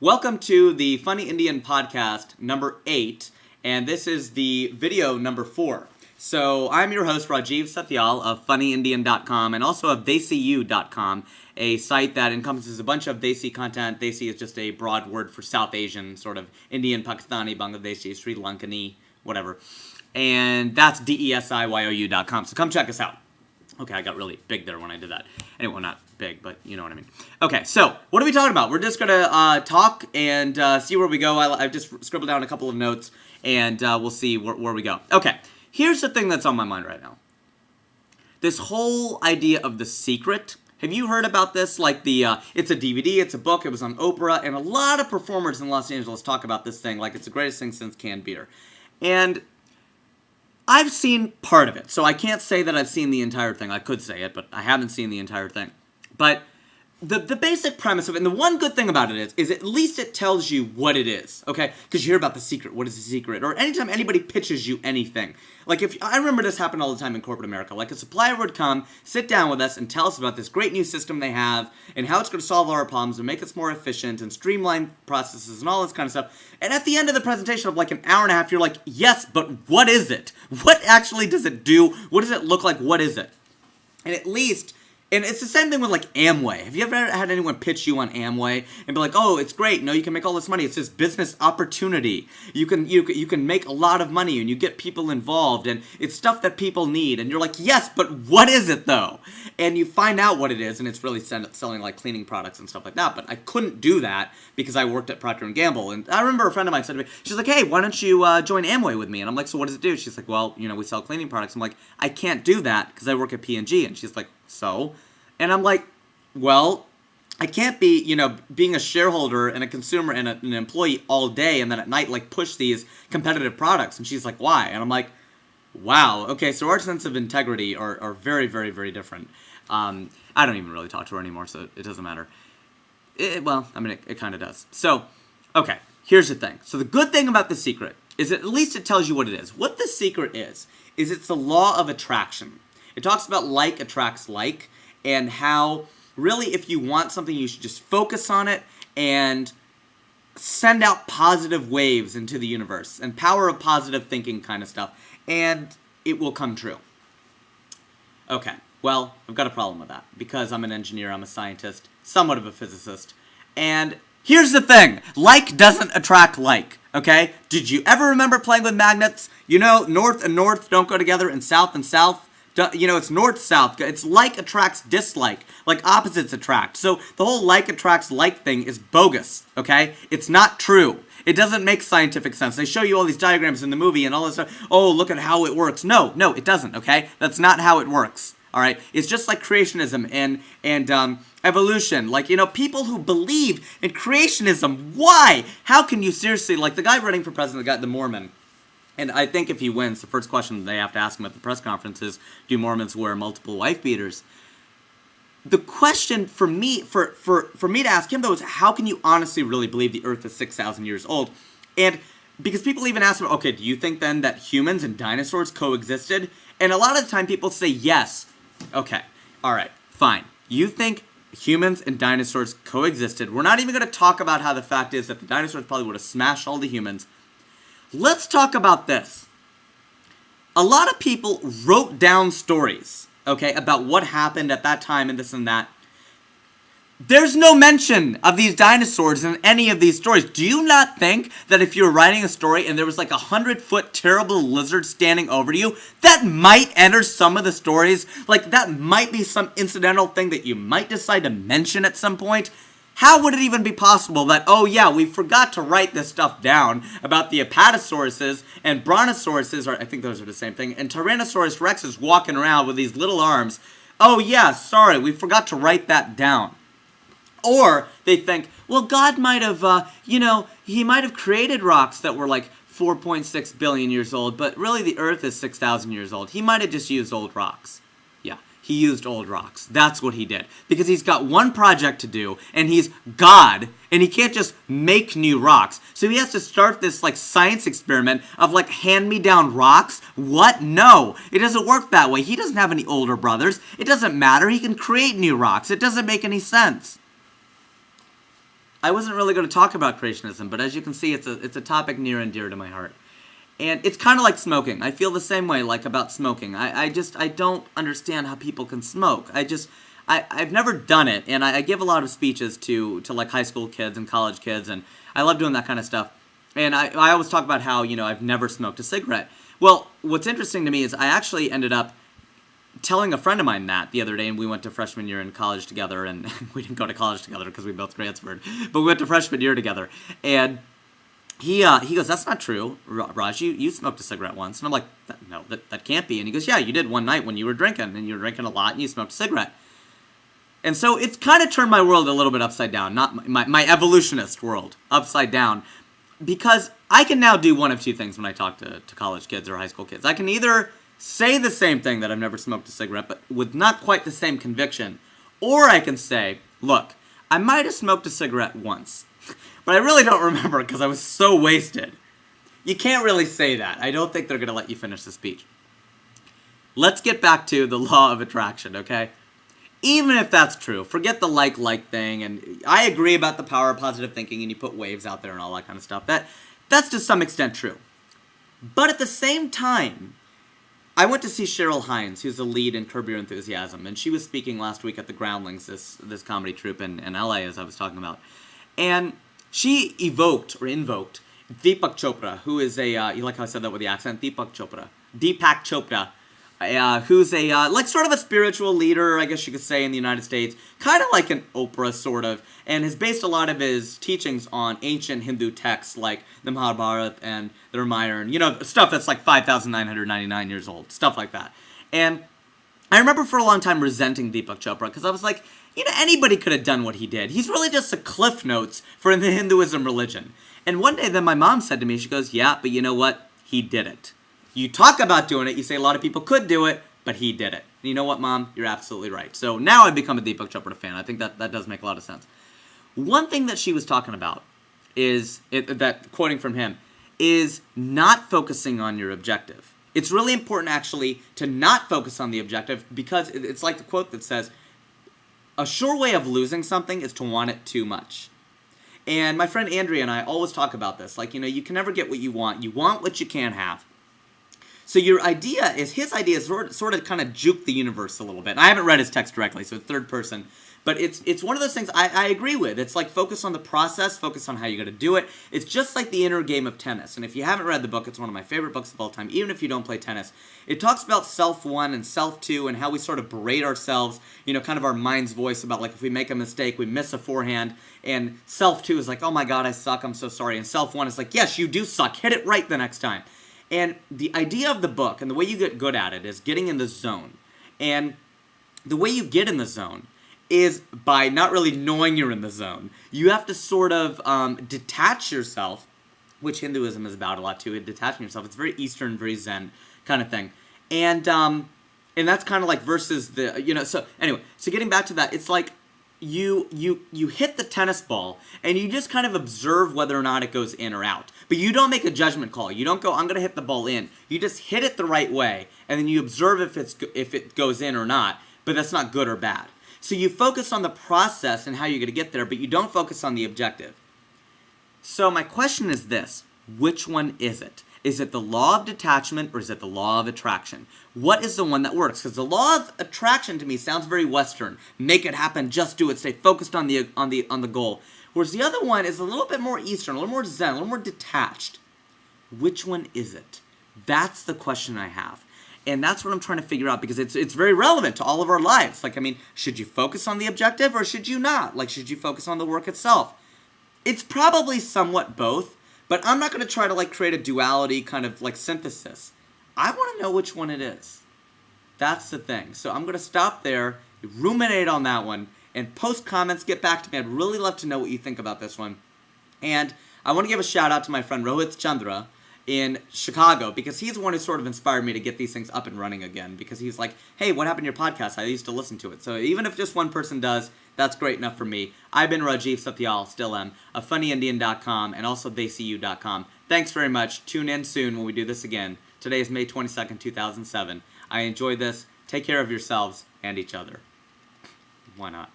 Welcome to the Funny Indian podcast number 8, and this is the video number 4. So I'm your host, Rajiv Satyal of funnyindian.com and also of desiyu.com, a site that encompasses a bunch of Desi content. Desi is just a broad word for South Asian, sort of Indian, Pakistani, Bangladeshi, Sri Lankani, whatever. And that's desiyu.com, so come check us out. Okay, I got really big there when I did that. Anyway, well, not big, but you know what I mean. Okay, so what are we talking about? We're just going to talk and see where we go. I've just scribbled down a couple of notes, and we'll see where we go. Okay, here's the thing that's on my mind right now. This whole idea of The Secret. Have you heard about this? Like it's a DVD, it's a book, it was on Oprah, and a lot of performers in Los Angeles talk about this thing like it's the greatest thing since canned beer. And I've seen part of it, so I can't say that I've seen the entire thing. I could say it, but I haven't seen the entire thing. But the basic premise of it, and the one good thing about it is at least it tells you what it is, okay? Because you hear about The Secret, what is The Secret? Or anytime anybody pitches you anything. Like, I remember this happened all the time in corporate America. Like, a supplier would come, sit down with us, and tell us about this great new system they have, and how it's going to solve all our problems, and make us more efficient, and streamline processes, and all this kind of stuff. And at the end of the presentation of like an hour and a half, you're like, yes, but what is it? What actually does it do? What does it look like? What is it? And at least... And it's the same thing with, like, Amway. Have you ever had anyone pitch you on Amway and be like, oh, it's great, no, you can make all this money, it's this business opportunity. You can make a lot of money, and you get people involved, and it's stuff that people need. And you're like, yes, but what is it, though? And you find out what it is, and it's really selling, like, cleaning products and stuff like that. But I couldn't do that because I worked at Procter & Gamble. And I remember a friend of mine said to me, she's like, hey, why don't you join Amway with me? And I'm like, so what does it do? She's like, well, you know, we sell cleaning products. I'm like, I can't do that because I work at P&G. And she's like, so? And I'm like, well, I can't be, you know, being a shareholder and a consumer and an employee all day and then at night, like, push these competitive products. And she's like, why? And I'm like, wow, okay, so our sense of integrity are very, very, very different. I don't even really talk to her anymore, so it doesn't matter. Well, I mean, it kind of does. So, okay, here's the thing. So the good thing about The Secret is that at least it tells you what it is. What The Secret is it's the law of attraction. It talks about like attracts like, and how, really, if you want something, you should just focus on it and send out positive waves into the universe, and power of positive thinking kind of stuff, and it will come true. Okay, well, I've got a problem with that, because I'm an engineer, I'm a scientist, somewhat of a physicist, and here's the thing, like doesn't attract like, okay? Did you ever remember playing with magnets? You know, north and north don't go together, and south, you know, it's north-south. It's like attracts dislike. Like opposites attract. So the whole like attracts like thing is bogus, okay? It's not true. It doesn't make scientific sense. They show you all these diagrams in the movie and all this stuff. Oh, look at how it works. No, it doesn't, okay? That's not how it works, all right? It's just like creationism and evolution. Like, you know, people who believe in creationism, why? How can you seriously, like the guy running for president, the Mormon, and I think if he wins, the first question they have to ask him at the press conference is, do Mormons wear multiple wife beaters? The question for me to ask him, though, is how can you honestly really believe the Earth is 6,000 years old? And because people even ask him, okay, do you think then that humans and dinosaurs coexisted? And a lot of the time people say yes. Okay, all right, fine. You think humans and dinosaurs coexisted. We're not even going to talk about how the fact is that the dinosaurs probably would have smashed all the humans. Let's talk about this. A lot of people wrote down stories, okay, about what happened at that time and this and that. There's no mention of these dinosaurs in any of these stories. Do you not think that if you were writing a story and there was like a 100-foot terrible lizard standing over you, that might enter some of the stories? Like, that might be some incidental thing that you might decide to mention at some point? How would it even be possible that, oh yeah, we forgot to write this stuff down about the apatosauruses and brontosauruses, or I think those are the same thing, and Tyrannosaurus rexes walking around with these little arms. Oh yeah, sorry, we forgot to write that down. Or they think, well, God might have, you know, he might have created rocks that were like 4.6 billion years old, but really the Earth is 6,000 years old. He might have just used old rocks. Yeah. He used old rocks. That's what he did. Because he's got one project to do, and he's God, and he can't just make new rocks. So he has to start this, like, science experiment of, like, hand-me-down rocks? What? No. It doesn't work that way. He doesn't have any older brothers. It doesn't matter. He can create new rocks. It doesn't make any sense. I wasn't really going to talk about creationism, but as you can see, it's a topic near and dear to my heart. And it's kind of like smoking. I feel the same way, like, about smoking. I don't understand how people can smoke. I've never done it, and I give a lot of speeches to like high school kids and college kids, and I love doing that kind of stuff. And I always talk about how, I've never smoked a cigarette. Well, what's interesting to me is I actually ended up telling a friend of mine that the other day, and we went to freshman year in college together, and we didn't go to college together because we both transferred, but we went to freshman year together, and he goes, "That's not true, Raj, you smoked a cigarette once." And I'm like, "No, that can't be." And he goes, "Yeah, you did one night when you were drinking, and you were drinking a lot, and you smoked a cigarette." And so it's kind of turned my world a little bit upside down, not my evolutionist world, upside down, because I can now do one of two things when I talk to college kids or high school kids. I can either say the same thing, that I've never smoked a cigarette, but with not quite the same conviction, or I can say, look, I might have smoked a cigarette once, but I really don't remember because I was so wasted. You can't really say that. I don't think they're going to let you finish the speech. Let's get back to the law of attraction, okay? Even if that's true, forget the like thing, and I agree about the power of positive thinking, and you put waves out there and all that kind of stuff. That's to some extent true. But at the same time, I went to see Cheryl Hines, who's the lead in Curb Your Enthusiasm, and she was speaking last week at the Groundlings, this comedy troupe in LA, as I was talking about. And she invoked Deepak Chopra, who is you like how I said that with the accent? Deepak Chopra, who's like sort of a spiritual leader, I guess you could say, in the United States, kind of like an Oprah, sort of, and has based a lot of his teachings on ancient Hindu texts like the Mahabharata and the Ramayana, stuff that's like 5,999 years old, stuff like that. And I remember for a long time resenting Deepak Chopra, because I was like, anybody could have done what he did. He's really just the cliff notes for the Hinduism religion. And one day then my mom said to me, she goes, "Yeah, but you know what? He did it. You talk about doing it, you say a lot of people could do it, but he did it." And you know what, Mom? You're absolutely right. So now I've become a Deepak Chopra fan. I think that does make a lot of sense. One thing that she was talking about is, quoting from him, is not focusing on your objective. It's really important, actually, to not focus on the objective, because it's like the quote that says, a sure way of losing something is to want it too much. And my friend Andrea and I always talk about this. Like, you can never get what you want. You want what you can't have. So his idea is sort of kind of juke the universe a little bit. And I haven't read his text directly, so it's third person. But it's one of those things I agree with. It's like focus on the process, focus on how you're going to do it. It's just like the inner game of tennis. And if you haven't read the book, it's one of my favorite books of all time, even if you don't play tennis. It talks about self one and self two and how we sort of berate ourselves, kind of our mind's voice about, like, if we make a mistake, we miss a forehand. And self two is like, oh my God, I suck, I'm so sorry. And self one is like, yes, you do suck, hit it right the next time. And the idea of the book, and the way you get good at it, is getting in the zone. And the way you get in the zone is by not really knowing you're in the zone. You have to sort of detach yourself, which Hinduism is about a lot too, detaching yourself. It's very Eastern, very Zen kind of thing. And that's kind of like versus the, so getting back to that, it's like you hit the tennis ball, and you just kind of observe whether or not it goes in or out. But you don't make a judgment call. You don't go, I'm going to hit the ball in. You just hit it the right way, and then you observe if it goes in or not, but that's not good or bad. So you focus on the process and how you're going to get there, but you don't focus on the objective. So my question is this: which one is it? Is it the law of detachment, or is it the law of attraction? What is the one that works? Because the law of attraction to me sounds very Western. Make it happen, just do it, stay focused on the goal. Whereas the other one is a little bit more Eastern, a little more Zen, a little more detached. Which one is it? That's the question I have. And that's what I'm trying to figure out, because it's very relevant to all of our lives. Like, should you focus on the objective or should you not? Like, should you focus on the work itself? It's probably somewhat both, but I'm not going to try to, like, create a duality kind of, like, synthesis. I want to know which one it is. That's the thing. So I'm going to stop there, ruminate on that one, and post comments, get back to me. I'd really love to know what you think about this one. And I want to give a shout out to my friend Rohit Chandra in Chicago, because he's the one who sort of inspired me to get these things up and running again, because he's like, hey, what happened to your podcast? I used to listen to it. So even if just one person does, that's great enough for me. I've been Rajiv, Satyal, still am, of funnyindian.com and also theyseeyou.com. Thanks very much. Tune in soon when we do this again. Today is May 22nd, 2007. I enjoyed this. Take care of yourselves and each other. Why not?